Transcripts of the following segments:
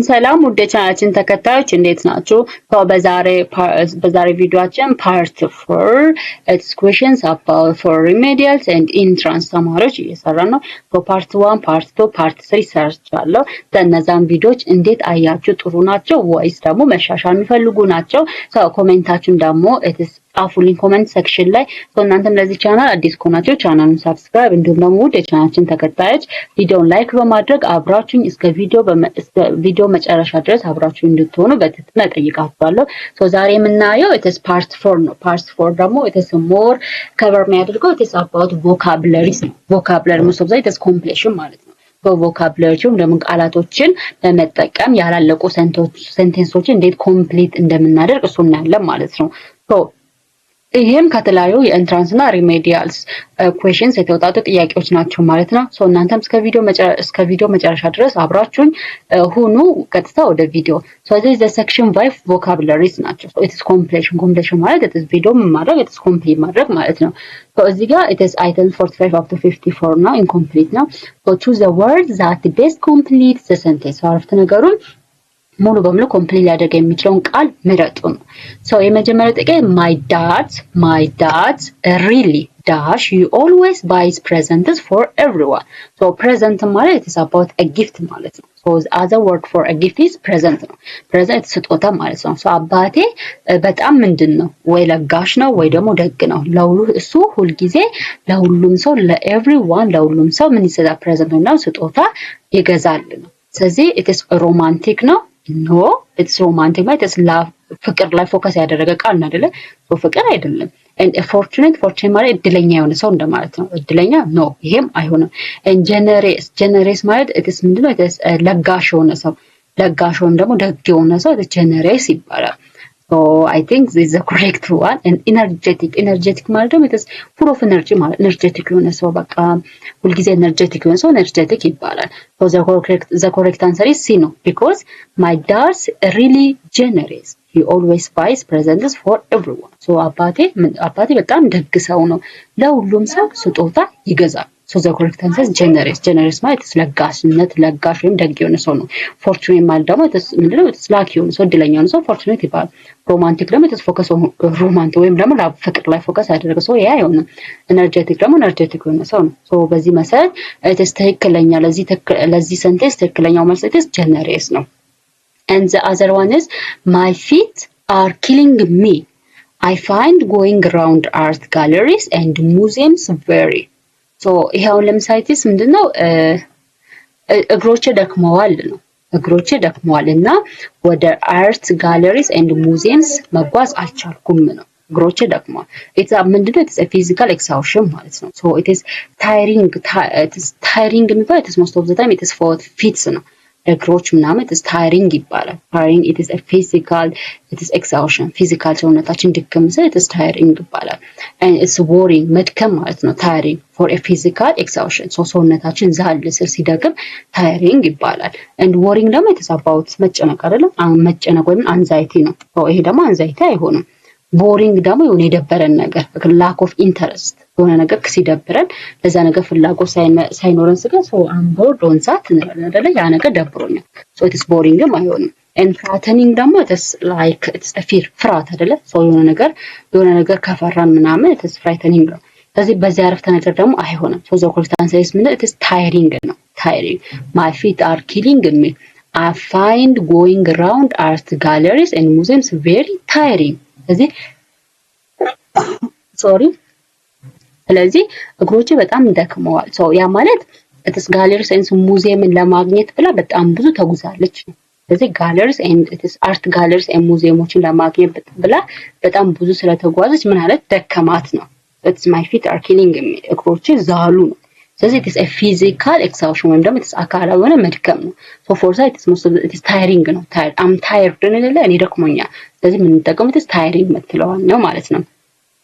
ሰላም ውድ ቻናላችን ተከታዮች እንዴት ናችሁ? በዛሬ ቪዲዮአችን ፓርት 4 it's questions about for remedials and entrance ተማሪዎች እየሰራን ነው። ፓርት 1 ፓርት 2 ፓርት 3 ሰርቻለሁ። እነዛን ቪዲዮዎች እንዴት አያችሁ? ጥሩ ናቸው ወይስ ደግሞ መሻሻል የሚፈልጉ ናቸው? ኮሜንታችሁን ደግሞ ጻፉልኝ ኮሜንት ሴክሽን ላይ። እናንተም ለዚህ ቻናል አዲስ ከሆናችሁ ቻናሉን ሰብስክራይብ እንዲሁም ደግሞ ውድ የቻናላችን ተከታዮች ቪዲዮውን ላይክ በማድረግ አብራችሁኝ እስከ ቪዲዮ መጨረሻ ድረስ አብራችሁኝ እንድትሆኑ በትህትና እጠይቃችኋለሁ። ዛሬ የምናየው ኢትስ ፓርት 4 ነው። ፓርት 4 ደግሞ ኢትስ ሞር ከቨር የሚያደርገው ኢትስ አባውት ቮካብለሪስ ነው። ቮካብለሪ ሞስት ኦፍ ዘ ኢትስ ኮምፕሌሽን ማለት ነው። ቮካብለሪውን ደግሞ ቃላቶችን በመጠቀም ያላለቁ ሴንቴንሶችን እንዴት ኮምፕሊት እንደምናደርግ እሱ እናያለን ማለት ነው። ይሄም ከተለያዩ የኢንትራንስ እና ሪሜዲያልስ ኩዌሽንስ የተውጣጡ ጥያቄዎች ናቸው ማለት ነው። እናንተም እስከ ቪዲዮ መጨረሻ ድረስ አብራችሁኝ ሁኑ። ቀጥታ ወደ ቪዲዮ ስለዚህ ዘ ሴክሽን 5 ቮካብለሪስ ናቸው። ኢትስ ኮምፕሌሽን ማለት ኢትስ ቪዲዮ ማድረግ ኢትስ ኮምፕሊት ማድረግ ማለት ነው። እዚህ ጋር ኢትስ አይተም 45 up to 54 ነው። ኢንኮምፕሊት ነው። choose the word that best complete the sentence አረፍተ ነገሩን ሙሉ በሙሉ ኮምፕሊት ሊያደርግ የሚችለውን ቃል ምረጡ ነው። የመጀመሪያው ጥያቄ my dad really dash you always buys presents for everyone. present ማለት is about a gift ማለት ነው. the other word for a gift is present ነው. present ስጦታ ማለት ነው. አባቴ በጣም ምንድነው ወይ ለጋሽ ነው ወይ ደግሞ ደግ ነው። እሱ ሁሉ ጊዜ ለሁሉም ሰው ለሁሉም ሰው ምን ይሰጣል? present ነው ስጦታ ይገዛል ነው። ስለዚህ it is romantic ነው። ኖ ኢትስ ሮማንቲክ ማለት ፍቅር ላይ ፎከስ ያደረገ ቃል ነው አይደለ? ፍቅር አይደለም። and fortunate ማለት እድለኛ የሆነ ሰው እንደማለት ነው። እድለኛ ኖ ይሄም አይሆንም። and generous ማለት ኢትስ ምንድነው? ኢትስ ለጋሽ የሆነ ሰው ወይም ደግሞ ደግ የሆነ ሰው generous ይባላል። I think this is the correct one. and energetic ማለት ደግሞ ኢትስ full of energy ማለት energetic የሆነ ሰው በቃ ሁሉ ጊዜ energetic የሆነ ሰው energetic ይባላል። the correct answer is C ነው because my dad's really generous. He always buys presents for everyone. አባቴ በጣም ደግ ሰው ነው። ለሁሉም ሰው ስጦታ ይገዛል። the correct answer is generous ማለት ለጋሽነት ለጋሽ ወይም ደግ የሆነ ሰው ነው። fortunate ማለት ደግሞ ምንድነው? ላኪ የሆነ ሰው እድለኛ የሆነ ሰው fortunate ይባላል። romantic ደግሞ ፎከስ ሮማንቲክ ወይም ደግሞ ፍቅር ላይ ፎከስ ያደረገ ሰው ያ አይሆንም። energetic ደግሞ energetic የሆነ ሰው ነው። በዚህ መሰረት ትክክለኛ ለዚህ ሴንቴንስ ትክክለኛው መልስ generous ነው። and the other one is my feet are killing me. I find going around art galleries and museums very ይሄው ለምሳሌ ምንድነው? እግሮቼ ደክመዋል ነው። እግሮቼ ደክመዋልና ወደ አርት ጋለሪስ ኤንድ ሙዚየምስ መጓዝ አልቻልኩም ነው። እግሮቼ ደክመዋል። ኢትስ ምንድነው? ኢትስ ፊዚካል ኤክሳውሽን ማለት ነው። ኢትስ ታይሪንግ የሚባለው ኢትስ ሞስት ኦፍ ዘ ታይም ኢትስ ፎር ፊትስ ነው። እግሮች ምናምን ኢትስ ታይሪንግ ይባላል። ታይሪንግ ኢትስ ፊዚካል ኢትስ ኤክሳውሽን ፊዚካል ሰውነታችን ድክም ሲል ኢትስ ታይሪንግ ይባላል። and it's worrying መድከም ማለት ነው። ታይሪንግ for a physical exhaustion ሰውነታችን ዛል ሲል ሲደክም ታይሪንግ ይባላል። and worrying ደግሞ ኢትስ about መጨነቅ አይደለም? መጨነቅ ወይም አንዛይቲ ነው። ይሄ ደግሞ አንዛይቲ አይሆንም። ቦሪንግ ደግሞ የሆነ የደበረን ነገር lack of interest የሆነ ነገር ሲደብረን ለዛ ነገር ፍላጎት ሳይኖረን ስጋ I'm bored on that እንላለን አይደለ? ያ ነገር ደብሮኛል። it's boring አይሆንም። and frightening ደግሞ it's like it's a fear ፍርሃት አይደለ? የሆነ ነገር ከፈራን ምናምን it's frightening ነው። ስለዚህ በዚህ አረፍተ ነገር ደግሞ አይሆንም። the correct answer is ምንድነው? it's tiring ነው። tiring my feet are killing me. I find going around art galleries and museums very tiring. ስለዚህ እግሮቼ በጣም ደክመዋል። ያ ማለት ኢትስ ጋለሪስ ኤንድ ሙዚየምን ለማግኘት ብላ በጣም ብዙ ተጉዛለች። ስለዚህ ጋለሪስ ኤንድ ኢትስ አርት ጋለሪስ ኤንድ ሙዚየሞችን ለማግኘት ብላ በጣም ብዙ ስለተጓዘች ምን ማለት ደከማት ነው። ኢትስ ማይ ፊት አር ኪሊንግ እግሮቼ ዛሉ ነው። ስለዚህ ኢትስ ኤ ፊዚካል ኤክሳውሽን ወይም ደግሞ ኢትስ አካላዊ የሆነ መድከም ነው። ፎር ዛት ኢትስ ታይሪንግ ነው። አም ታይርድ ነው እኔ ደክሞኛል። ስለዚህ ምን እንጠቀመው ኢትስ ታይሪንግ መጥለዋል ነው ማለት ነው።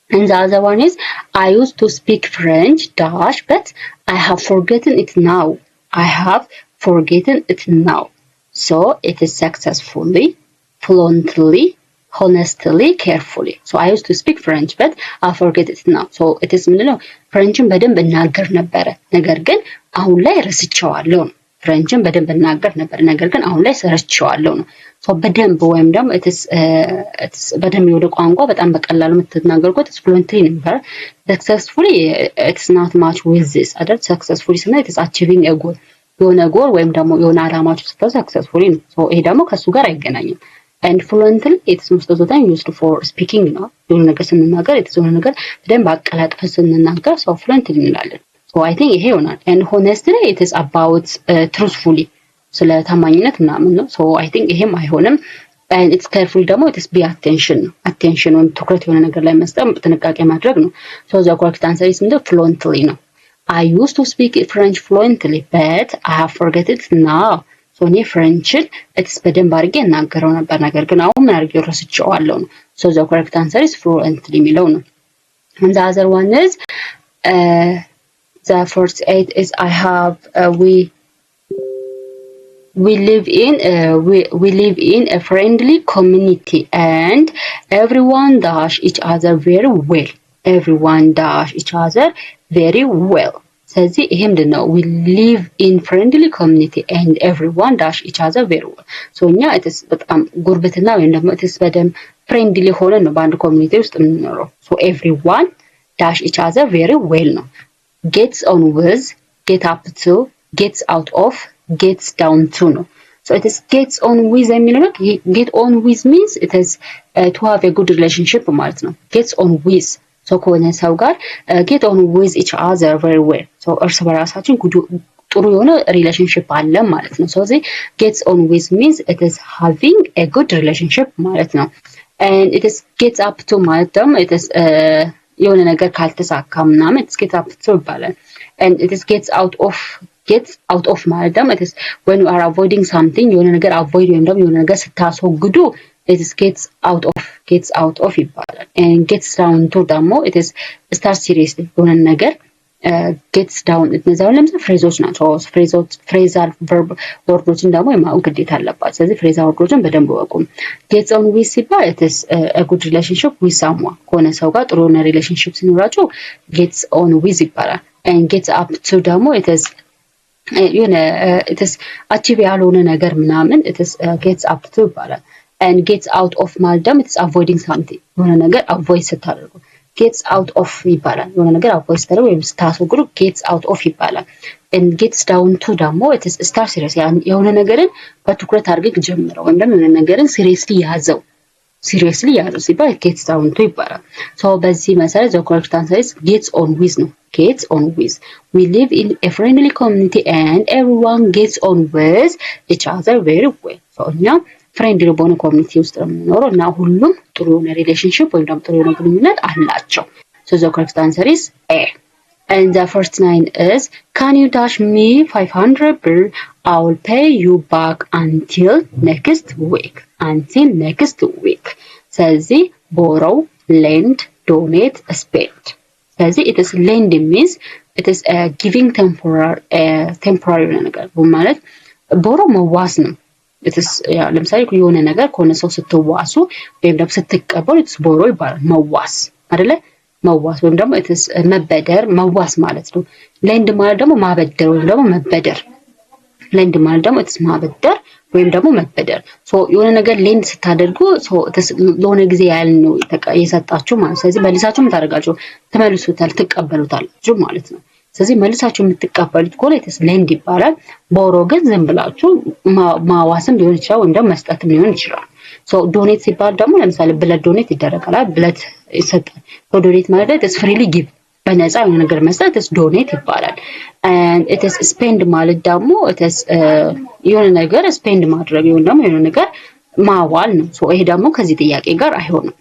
and the other one is I used to speak French dash but I have forgotten it now. So it is successfully, fluently, honestly, carefully. I used to speak French but I forget it now. it is ምንድነው? ፍሬንችን በደንብ እናገር ነበረ ነገር ግን አሁን ላይ ረስቼዋለሁ። ፍሬንችን በደንብ እናገር ነበር። ነገር ግን አሁን ላይ ሰርቼዋለሁ ነው። ሶ በደንብ ወይም ደግሞ በደንብ ወደ ቋንቋ በጣም በቀላሉ የምትናገሩት ፍሉዌንትሊ ነበር። ሰክሰስፉሊ ኢትስ ናት ማች ዊዝ ዚስ አይደል? ሰክሰስፉሊ ስና ኢትስ አቺቪንግ ኤ ጎል የሆነ ጎል ወይም ደግሞ የሆነ አላማችሁ ስትደርሱ ሰክሰስፉሊ ነው። ሶ ይሄ ደግሞ ከሱ ጋር አይገናኝም። and fluently it's most of the time used for speaking ነው። የሆነ ነገር ስንናገር የሆነ ነገር በደንብ አቀላጥፈን ስንናገር so fluently እንላለን። so I think ይሄ ይሆናል። and honestly it is about truthfully ስለ ታማኝነት ምናምን ነው። so I think ይሄም አይሆንም። and it's careful ደግሞ it is be attention ወይም ትኩረት የሆነ ነገር ላይ መስጠት ጥንቃቄ ማድረግ ነው። so the correct answer is fluently ነው። I used to speak French fluently but I have forgot it now. so እኔ ፍሬንችን በደንብ አድርጌ እናገረው ነበር ነገር ግን አሁን ምን አድርጌው ረስቼዋለሁ ነው። so the correct answer is fluently የሚለው ነው። and the other one is the first 8 is I have we live in a friendly community and everyone does each other very well. ስለዚህ ይሄ ምንድነው? we live in friendly community and everyone does each other very well. so እኛ በጣም ጉርብትና ወይም ደግሞ በደም ፍሬንድሊ ሆነን ነው በአንድ ኮሚኒቲ ውስጥ የምንኖረው። so everyone does each other very well ነው። gets on with, get up to, gets out of, gets down to ነው። so it is gets on with የሚለው ነው። get on with means it is to have a good relationship ማለት ነው። gets on with so ከሆነ ሰው ጋር get on with each other very well so እርስ በራሳችን ጥሩ የሆነ ሪሌሽንሺፕ አለ ማለት ነው። so this gets on with means it is having a good relationship ማለት ነው። and it is gets up to ማለት ደግሞ it is የሆነ ነገር ካልተሳካ ምናምን it gets up to ይባላል። and it is gets out of ማለት ደግሞ it is when you are avoiding something የሆነ ነገር avoid ወይም ደግሞ የሆነ ነገር ስታስወግዱ it is gets out of ይባላል። and gets down to ደግሞ it is start seriously የሆነ ነገር gets down እነዛው ለምሳሌ ፍሬዞች ናቸው። ፍሬዛል verb ወርዶችን ደግሞ የማወቅ ግዴታ አለባቸው። ስለዚህ ፍሬዛል ወርዶችን በደንብ ወቁ። gets on with ሲባል it is a good relationship with someone ከሆነ ሰው ጋር ጥሩ የሆነ ሪሌሽንሺፕ ሲኖራችሁ gets on with ይባላል። and gets up to ደግሞ it is achieve ያልሆነ ነገር ምናምን it is gets up to ይባላል። and gets out of ማለት ደግሞ it is avoiding something የሆነ ነገር avoid ስታደርጉ gets out of ይባላል። የሆነ ነገር avoid ስታደርጉ ወይም ስታስወግዱ gets out of ይባላል። and gets down to ደግሞ it is start serious የሆነ ነገርን በትኩረት አድርገህ ጀምረው ወይም ደግሞ የሆነ ነገርን seriously ያዘው ሲባል gets down to ይባላል። so በዚህ መሰረት the correct answer is gets on with ነው። gets on with we live in a friendly community and everyone gets on with each other very well. so እኛ ፍሬንድሊ በሆነ ኮሚኒቲ ውስጥ ነው የምንኖረው እና ሁሉም ጥሩ የሆነ ሪሌሽንሺፕ ወይም ደግሞ ጥሩ የሆነ ግንኙነት አላቸው። so the correct answer is A. and the first 9 is can you dash me 500 ብር I will pay you back until next week. ስለዚህ borrow, lend, donate, spend. ስለዚህ it is lend means it is giving temporary ነገር ማለት borrow መዋስ ነው። ለምሳሌ የሆነ ነገር ከሆነ ሰው ስትዋሱ ወይም ደግሞ ስትቀበሉ it's borrow ይባላል። መዋስ አይደለ? መዋስ ወይም ደግሞ it is መበደር መዋስ ማለት ነው። lend ማለት ደግሞ ማበደር ወይም ደግሞ መበደር lend ማለት ደግሞ it is ማበደር ወይም ደግሞ መበደር so የሆነ ነገር lend ስታደርጉ so ለሆነ ጊዜ ያህል ነው የሰጣችሁ ማለት። ስለዚህ መልሳችሁ ምን ታደርጋችሁ? ትመልሱታል፣ ትቀበሉታላችሁ ማለት ነው። ስለዚህ መልሳችሁ የምትቀበሉት ከሆነ it is lend ይባላል። borrow ግን ዝም ብላችሁ ማዋስም ሊሆን ይችላል ወይም ደግሞ መስጠትም ሊሆን ይችላል። so donate ሲባል ደግሞ ለምሳሌ ብለድ ዶኔት ይደረጋል፣ ብለድ ይሰጣል። so donate ማለት it is freely give በነፃ የሆነ ነገር መስጠት is donate ይባላል። and it is spend ማለት ደግሞ it is የሆነ ነገር spend ማድረግ ወይም ደግሞ የሆነ ነገር ማዋል ነው። so ይሄ ደግሞ ከዚህ ጥያቄ ጋር አይሆንም።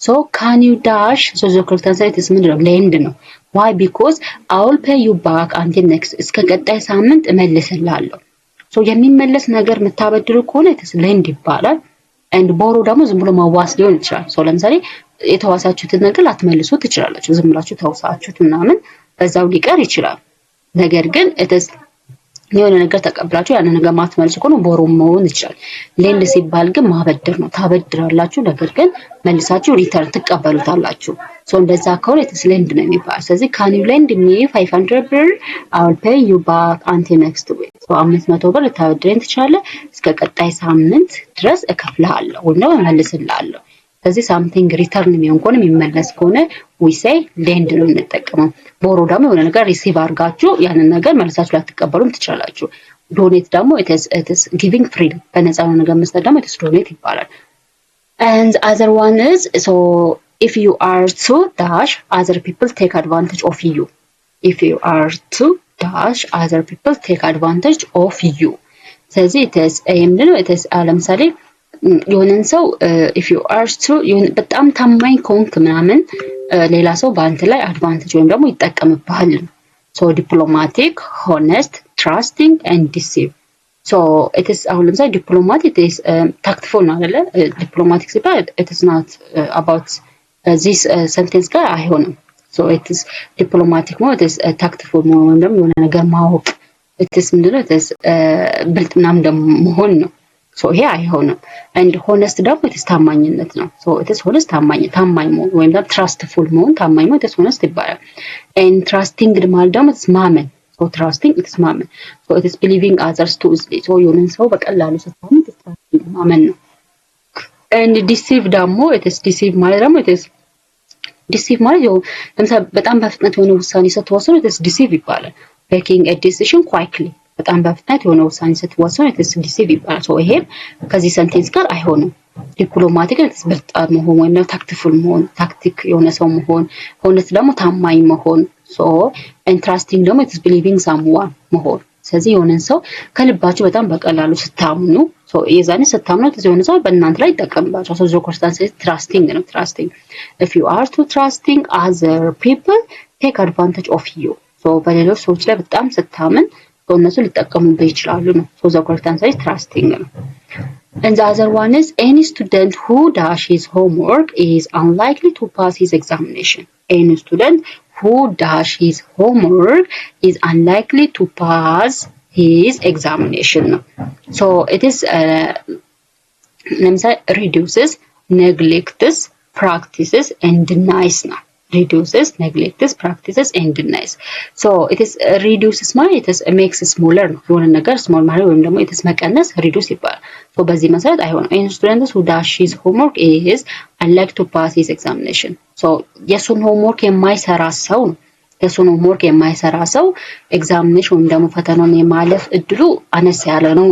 so can you dash so the correct answer is ምንድነው? lend ነው። why? because I will pay you back until next እስከ ቀጣይ ሳምንት እመልስልሃለሁ። so የሚመለስ ነገር የምታበድሩ ከሆነ it is lend ይባላል። and borrow ደግሞ ዝም ብሎ ማዋስ ሊሆን ይችላል። so ለምሳሌ የተዋሳችሁትን ነገር ላትመልሱ ትችላላችሁ። ዝም ብላችሁ ተዋሳችሁት ምናምን በዛው ሊቀር ይችላል። ነገር ግን it is የሆነ ነገር ተቀብላችሁ ያን ነገር ማትመልሱ ከሆነ borrow መሆን ይችላል። lend ሲባል ግን ማበደር ነው። ታበድራላችሁ ነገር ግን መልሳችሁ ሪተርን ትቀበሉታላችሁ። so እንደዛ ከሆነ it is lend ነው የሚባለው። ስለዚህ can you lend me 500 ብር I will pay you back until next week 500 ብር ልታበድረኝ ትችላለህ እስከ ቀጣይ ሳምንት ድረስ እከፍልሃለሁ ወይም ደግሞ እመልስልሃለሁ። ስለዚህ ሳምቲንግ ሪተርን የሚሆን ከሆነ የሚመለስ ከሆነ we say lend ነው የምንጠቀመው። ቦሮ ደግሞ የሆነ ነገር ሪሲቭ አድርጋችሁ ያንን ነገር መልሳችሁ ላትቀበሉም ትችላላችሁ። ዶኔት ደግሞ it is giving freedom በነፃ የሆነ ነገር መስጠት ደግሞ it is donate ይባላል። and other one is so if you are too dash other people take advantage of you. if you are too dash other people take advantage of you. ስለዚህ it is ምንድነው it is ለምሳሌ የሆነን ሰው if you are too በጣም ታማኝ ከሆንክ ምናምን ሌላ ሰው በአንተ ላይ አድቫንቴጅ ወይም ደግሞ ይጠቀምብሃል። so diplomatic, honest, trusting and deceive. so it is አሁን ለምሳሌ diplomatic it is tactful ነው አይደለ? diplomatic ሲባል it is not about this sentence ጋር አይሆንም። so it is diplomatic ነው it is tactful ነው ወይም ደግሞ የሆነ ነገር ማወቅ it is ምንድነው it is ብልጥ ምናምን ደግሞ መሆን ነው። so ይሄ አይሆንም። and honest ደግሞ it is ታማኝነት ነው። so it is honest ታማኝ መሆን ወይም ደግሞ trustful መሆን ታማኝ መሆን it is honest ይባላል። and trusting ማለት ደግሞ it is ማመን so trusting it is ማመን so it is believing others too easily so የሆነን ሰው በቀላሉ ስታምን it is trusting ማመን ነው። and deceive ደግሞ it is deceive ማለት ደግሞ it is deceive ማለት ያው ለምሳሌ በጣም በፍጥነት የሆነ ውሳኔ ስትወስኑ it is deceive ይባላል። making a decision quickly በጣም በፍጥነት የሆነ ውሳኔ ስትወስኑ it is deceive ይባላል። so ይሄም ከዚህ ሰንቴንስ ጋር አይሆንም። ዲፕሎማቲክ it is ብልጥ መሆን ወይም ደግሞ ታክቲፉል መሆን ታክቲክ የሆነ ሰው መሆን honest ደግሞ ታማኝ መሆን so interesting ደግሞ it is believing someone መሆን ስለዚህ የሆነን ሰው ከልባችሁ በጣም በቀላሉ ስታምኑ so የዛኔ ስታምኑ የሆነ ሰው በእናንተ ላይ ይጠቀምባችኋል። so circumstance trusting ነው trusting if you are too trusting other people take advantage of you so በሌሎች ሰዎች ላይ በጣም ስታምን እነሱ ሊጠቀሙበት ይችላሉ ነው so the correct answer is trusting ነው። and the other one is any student who does his homework is unlikely to pass his examination. any student who does his homework is unlikely to pass his examination ነው so it is ለምሳሌ reduces, neglects, practices and denies ነው reduces, neglects, practices and denies. so it is reduces ማለት it is makes smaller ነው የሆነ ነገር small ማለት ወይም ደግሞ it is መቀነስ reduce ይባላል። so በዚህ መሰረት አይሆንም። any student who does his homework is unlikely to pass his examination. so የሱን homework የማይሰራ ሰው ነው የሱን homework የማይሰራ ሰው examination ወይም ደግሞ ፈተናውን የማለፍ እድሉ አነስ ያለ ነው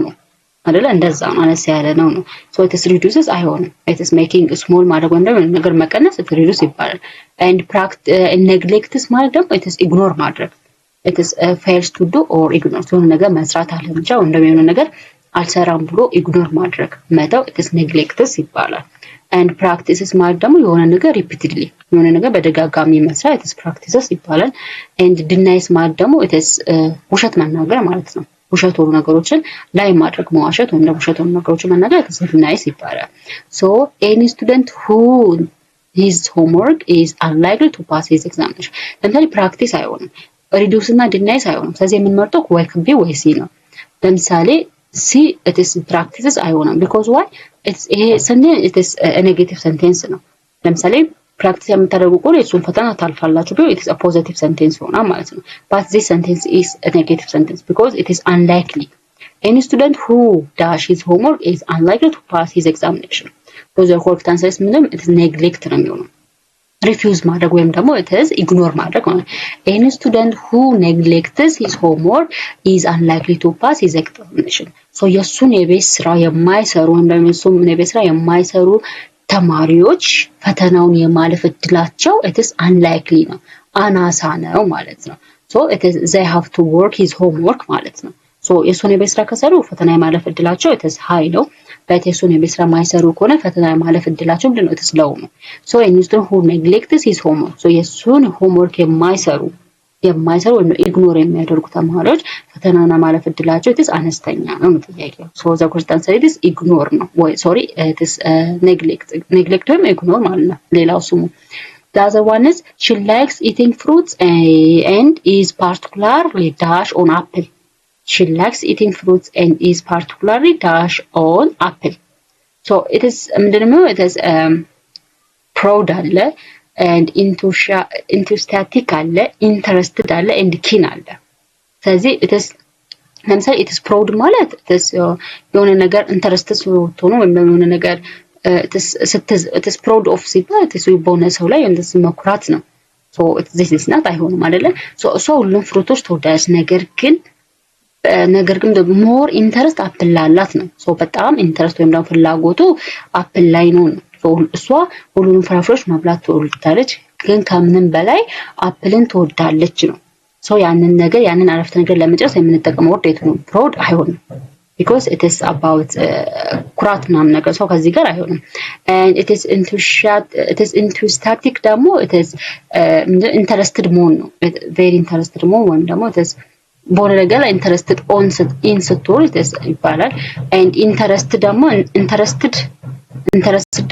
አይደለ? እንደዛ ነው አነስ ያለ ነው so it is reduces አይሆንም። it is making small ማለት ወይም ደግሞ ነገር መቀነስ it reduce ይባላል። and neglects ማለት ደግሞ it is ignore ማድረግ it is fails to do or ignore የሆነ ነገር መስራት አለመቻ ወይም ደግሞ የሆነ ነገር አልሰራም ብሎ ignore ማድረግ መተው it is neglects ይባላል። and practices ማለት ደግሞ የሆነ ነገር repeatedly የሆነ ነገር በደጋጋሚ መስራት it is practices ይባላል። and denies ማለት ደግሞ it is ውሸት መናገር ማለት ነው። ውሸት ሆኑ ነገሮችን ላይ ማድረግ መዋሸት ወይም ደግሞ ውሸት ሆኑ ነገሮችን መናገር it is denies ይባላል። so any student who his homework is unlikely to pass his examination. ለምሳሌ ፕራክቲስ አይሆንም reduce እና denies አይሆንም። ስለዚህ የምንመርጠው ወይ B ወይ C ነው። ለምሳሌ C it is practices አይሆንም because why ይሄ sentence it is a negative sentence ነው። ለምሳሌ ፕራክቲስ የምታደርጉ ከሆነ እሱን ፈተና ታልፋላችሁ ቢሆን it is a positive sentence ይሆናል ማለት ነው። but this sentence is a negative sentence because it is unlikely. any student who does his homework is unlikely to pass his examination. so the correct answer is ምንም it is neglect ነው የሚሆነው refuse ማድረግ ወይም ደግሞ it is ignore ማድረግ ማለት any student who neglects his homework is unlikely to pass his examination. so የሱን የቤት ስራ የማይሰሩ ወይም ደግሞ የሱን የቤት ስራ የማይሰሩ ተማሪዎች ፈተናውን የማለፍ እድላቸው it is unlikely ነው አናሳ ነው ማለት ነው። so it is they have to work his homework ማለት ነው። so የሱን የቤት ስራ ከሰሩ ፈተና የማለፍ እድላቸው it is high ነው። but የሱን የቤት ስራ ማይሰሩ ከሆነ ፈተና የማለፍ እድላቸው ምንድነው it is low ነው። so any student who neglects his homework so የሱን homework የማይሰሩ ወይም ኢግኖር የሚያደርጉ ተማሪዎች ፈተናውን ማለፍ እድላቸው it is አነስተኛ ነው ጥያቄው። so the correct answer is ignore ነው ወይ sorry it is neglect ወይም ignore ማለት ነው ሌላው ስሙ። the other one is she likes eating fruits and is particularly dash on apple. she likes eating fruits and is particularly dash on apple. so it is ምንድነው it is proud አለ and enthusiastic አለ interested አለ and keen አለ። ስለዚህ it is ለምሳሌ ኢትስ ፕራውድ ማለት ኢትስ የሆነ ነገር ኢንተረስትድ ስትሆኑ ወይም ደግሞ የሆነ ነገር ኢትስ ፕራውድ ኦፍ ሲባል ኢትስ በሆነ ሰው ላይ እንደዚህ መኩራት ነው። ሶ this is not አይሆንም አይደለ? ሶ ሁሉም ፍሩቶች ትወዳለች። ነገር ግን ሞር ኢንተረስት አፕል ላላት ነው። ሶ በጣም ኢንተረስት ወይም ደግሞ ፍላጎቱ አፕል ላይ ነው። ሶ እሷ ሁሉንም ፍራፍሬዎች መብላት ትወዳለች፣ ግን ከምንም በላይ አፕልን ትወዳለች ነው። ሶ ያንን አረፍተ ነገር ለመጨረስ የምንጠቀመው ወርድ የቱ ነው? ፕራውድ አይሆንም። because it is about ኩራት ምናምን ነገር ሰው ከዚህ ጋር አይሆንም። and it is enthusiastic ደግሞ it is interested መሆን ነው። very interested መሆን ወይም ደግሞ it is በሆነ ነገር ላይ interested in ስትሆን it is ይባላል። and interested ደግሞ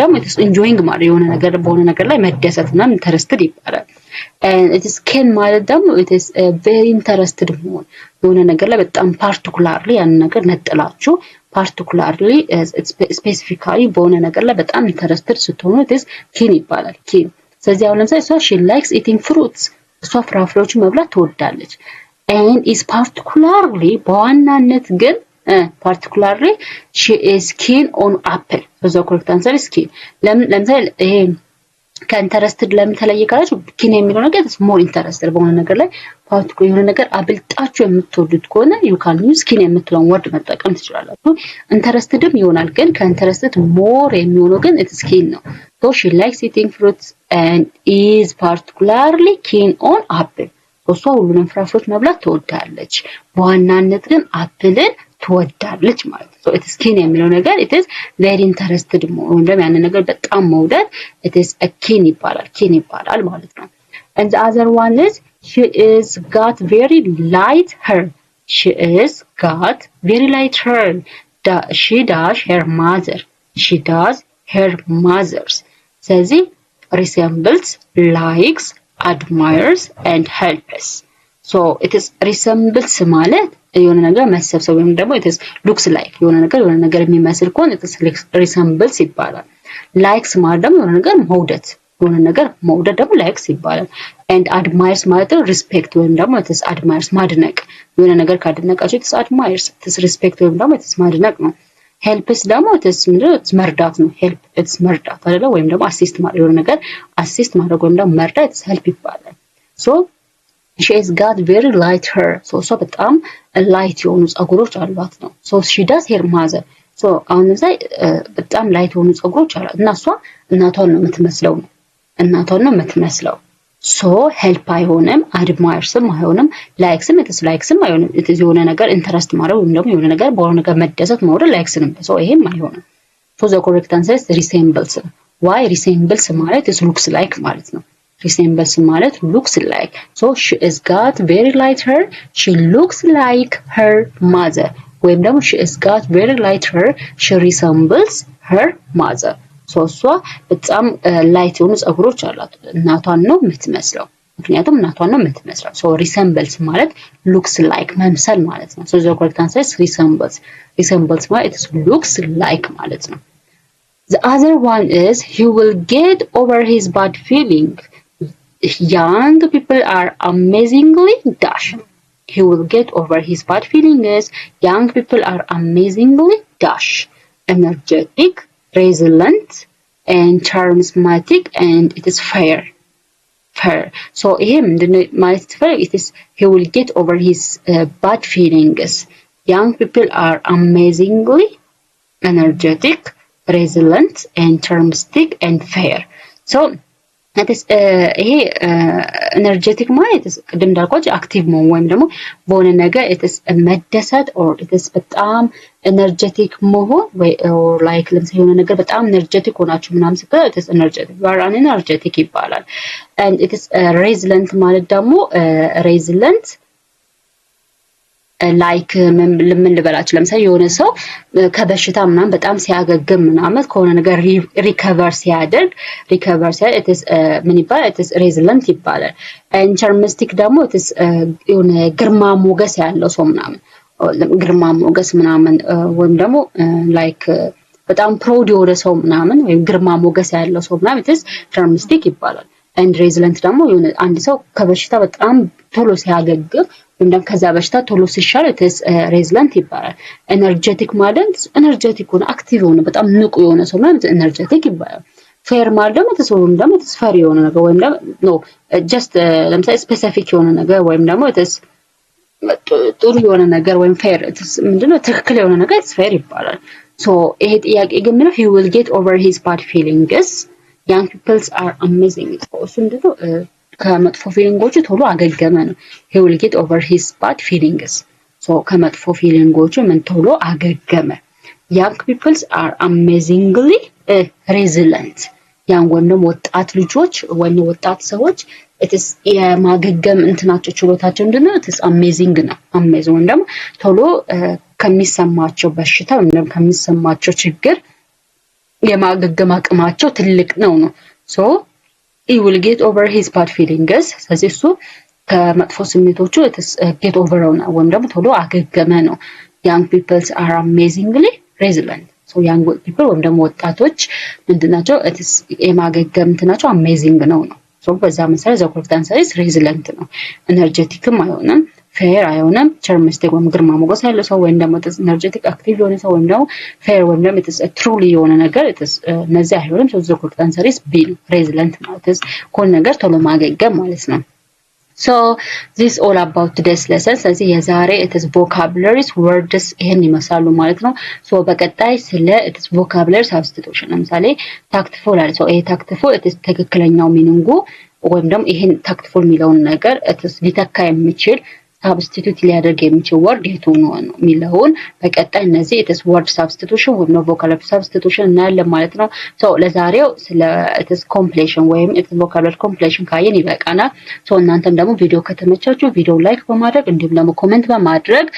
ደግሞ it is enjoying ማለት የሆነ ነገር በሆነ ነገር ላይ መደሰት እና interested ይባላል። and it is keen ማለት ደግሞ it is very interested መሆን የሆነ ነገር ላይ በጣም particularly ያን ነገር ነጥላችሁ particularly specifically በሆነ ነገር ላይ በጣም interested ስትሆኑ it is keen ይባላል። keen ስለዚህ አሁን ለምሳሌ እሷ she likes eating fruits እሷ ፍራፍሬዎችን መብላት ትወዳለች። and is particularly በዋናነት ግን particularly she is keen on apple so the correct answer is keen ለምሳሌ ይሄ ከኢንተረስትድ ለምን ተለየ ካላችሁ ኪን የሚለው ነገር ሞር ኢንተረስትድ በሆነ ነገር ላይ ፓርቲኩላር የሆነ ነገር አብልጣችሁ የምትወዱት ከሆነ you can use ኪን የምትለውን ወርድ መጠቀም ትችላላችሁ። ኢንተረስትድም ይሆናል ግን ከኢንተረስትድ ሞር የሚሆነው ግን it is keen ነው። so she likes eating fruits and is particularly keen on apple እሷ ሁሉንም ፍራፍሬዎች መብላት ትወዳለች፣ በዋናነት ግን አፕልን ትወዳለች ማለት ነው። so it is keen የሚለው ነገር it is very interested ወይም ደግሞ ያን ነገር በጣም መውደድ it is a keen ይባላል ማለት ነው። and the other one is she is got very light hair she does her mother's ስለዚህ resembles likes admires and helps so it is resembles ማለት የሆነ ነገር መሰብሰብ ወይም ደግሞ it is looks like የሆነ ነገር የሚመስል ከሆነ it is resembles ይባላል። likes ማለት ደግሞ የሆነ ነገር መውደድ ደግሞ likes ይባላል። and admires ማለት respect ወይም ደግሞ it is admires ማድነቅ የሆነ ነገር ካደነቃችሁ it is admires it is respect ወይም ደግሞ it is ማድነቅ ነው። helps ደግሞ it is መርዳት ነው። help it is መርዳት አይደለ? ወይም ደግሞ assist ማለት የሆነ ነገር assist ማድረግ ወይም ደግሞ መርዳት it is help ይባላል። so she has got very light hair so እሷ በጣም ላይት የሆኑ ፀጉሮች አሏት ነው። so she does her mother so አሁን ላይ በጣም ላይት የሆኑ ፀጉሮች አሏት እና እሷ እናቷን ነው የምትመስለው so help አይሆንም፣ admiresም አይሆንም፣ likesም አይሆንም። it is የሆነ ነገር ኢንተረስት ማድረግ ወይም ደግሞ የሆነ ነገር በሆነ ነገር መደሰት መውደድ likesንም so ይሄም አይሆንም። so the correct answer is resembles why resembles ማለት is looks like ማለት ነው። resembles ማለት looks like so she has got very light hair she looks like her mother ወይም ደግሞ she has got very light hair she resembles her mother so እሷ በጣም ላይት የሆኑ ፀጉሮች አሏት እናቷን ነው የምትመስለው ምክንያቱም እናቷን ነው የምትመስለው so resembles ማለት looks like መምሰል ማለት ነው። so the correct answer is resembles ማለት it looks like ማለት ነው። the other one is he will get over his bad feeling young people are amazingly dash he will get over his bad feelings young people are amazingly dash energetic resilient and charismatic and it is fair so ይሄ ምንድነው ማለት ተፈለገ it is he will get over his bad feelings young people are amazingly energetic resilient and charismatic and fair so ይሄ ኤነርጄቲክ ማለት ቅድም እንዳልኳችሁ አክቲቭ መሆን ወይም ደግሞ በሆነ ነገር መደሰት or በጣም ኤነርጄቲክ መሆን ወይ ላይክ ለምሳሌ የሆነ ነገር በጣም ኤነርጄቲክ ሆናችሁ ምናምን ሲባል it is energetic you are an energetic ይባላል። and it is resilient ማለት ደግሞ resilient ላይክ ምን ልበላችሁ ለምሳሌ የሆነ ሰው ከበሽታ ምናምን በጣም ሲያገግም ምናምን ከሆነ ነገር ሪከቨር ሲያደርግ it is ምን ይባላል it is resilient ይባላል። and charmistic ደግሞ it is የሆነ ግርማ ሞገስ ያለው ሰው ምናምን ወይም ደግሞ ላይክ በጣም ፕራውድ የሆነ ሰው ምናምን ወይም ግርማ ሞገስ ያለው ሰው ምናምን it is charmistic ይባላል። and resilient ደግሞ የሆነ አንድ ሰው ከበሽታ በጣም ቶሎ ሲያገግም ወይም ደግሞ ከዛ በሽታ ቶሎ ሲሻል ሬዚለንት ይባላል። ኤነርጀቲክ ማለት ኤነርጀቲክ ሆነ አክቲቭ ሆነ በጣም ንቁ የሆነ ሰው ማለት ኤነርጀቲክ ይባላል። ፌር ማለት ደግሞ ተሰውም ደግሞ ተስፈሪ የሆነ ነገር ወይም ደግሞ ኖ ጀስት ለምሳሌ ስፔሲፊክ የሆነ ነገር ወይም ደግሞ ጥሩ የሆነ ነገር ወይም ፌር ምንድነው ትክክል የሆነ ነገር ፌር ይባላል። ሶ ይሄ ጥያቄ ግን ምንድነው he will get over his bad feelings young peoples are amazing እሱ ምንድነው ከመጥፎ ፊሊንጎቹ ቶሎ አገገመ ነው። he will get over his bad feelings ሶ ከመጥፎ ፊሊንጎቹ ምን ቶሎ አገገመ። young peoples are amazingly resilient ያን ወንድም ወጣት ልጆች ወይም ወጣት ሰዎች it's የማገገም እንትናቸው ችሎታቸው ምንድነው it's amazing ነው። amazing ወይም ደግሞ ቶሎ ከሚሰማቸው በሽታ ወይም ከሚሰማቸው ችግር የማገገም አቅማቸው ትልቅ ነው። so he will get over his bad feelings ስለዚህ እሱ ከመጥፎ ስሜቶቹ get over ነው ወይም ደግሞ ቶሎ አገገመ ነው። young peoples are amazingly resilient so young people ወይም ደግሞ ወጣቶች ምንድናቸው የማገገም እንትናቸው amazing ነው። so በዛ መሰረት the correct answer is resilient ነው። ኤነርጀቲክም አይሆንም ፌር አይሆንም ቸርሚስቲክ ወይም ግርማ ሞገስ ያለው ሰው ወይም ደግሞ ኤነርጀቲክ አክቲቭ የሆነ ሰው ወይም ደግሞ ፌር ወይም ደግሞ ትሩሊ የሆነ ነገር እነዚህ አይሆንም። so the correct answer is B ነው። resilient ማለት ኮል ነገር ቶሎ ማገገም ማለት ነው። so this all about today's lesson ስለዚህ የዛሬ vocabularies words ይሄን ይመስላሉ ማለት ነው። so በቀጣይ ስለ vocabulary substitution ለምሳሌ tactful አለ so ይሄ tactful ትክክለኛው ሚኒንጉ ወይም ደግሞ ይሄን tactful የሚለውን ነገር ሊተካ የሚችል substitute ሊያደርግ የሚችል word የቱ ነው የሚለውን በቀጣይ እነዚህ word substitution ወይም vocabulary substitution እናያለን ማለት ነው። so ለዛሬው ስለ completion ወይም vocabulary completion ካየን ይበቃናል። so እናንተም ደግሞ ቪዲዮ ከተመቻችሁ ቪዲዮ ላይክ በማድረግ እንዲሁም ደግሞ ኮሜንት በማድረግ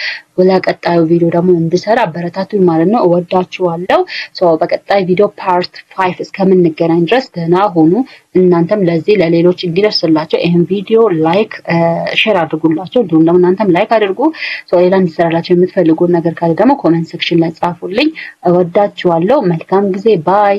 ለቀጣዩ ቪዲዮ ደግሞ እንድሰራ አበረታቱኝ ማለት ነው። እወዳችኋለሁ። so በቀጣይ ቪዲዮ ፓርት 5 እስከምንገናኝ ድረስ ደህና ሁኑ። እናንተም ለዚህ ለሌሎች እንዲደርስላቸው ይሄን ቪዲዮ ላይክ ሼር አድርጉላቸው እንዲሁም ደግሞ እናንተም ላይክ አድርጉ። so ሌላ እንዲሰራላችሁ የምትፈልጉት ነገር ካለ ደግሞ ኮሜንት ሴክሽን ላይ ጻፉልኝ። እወዳችኋለሁ። መልካም ጊዜ ባይ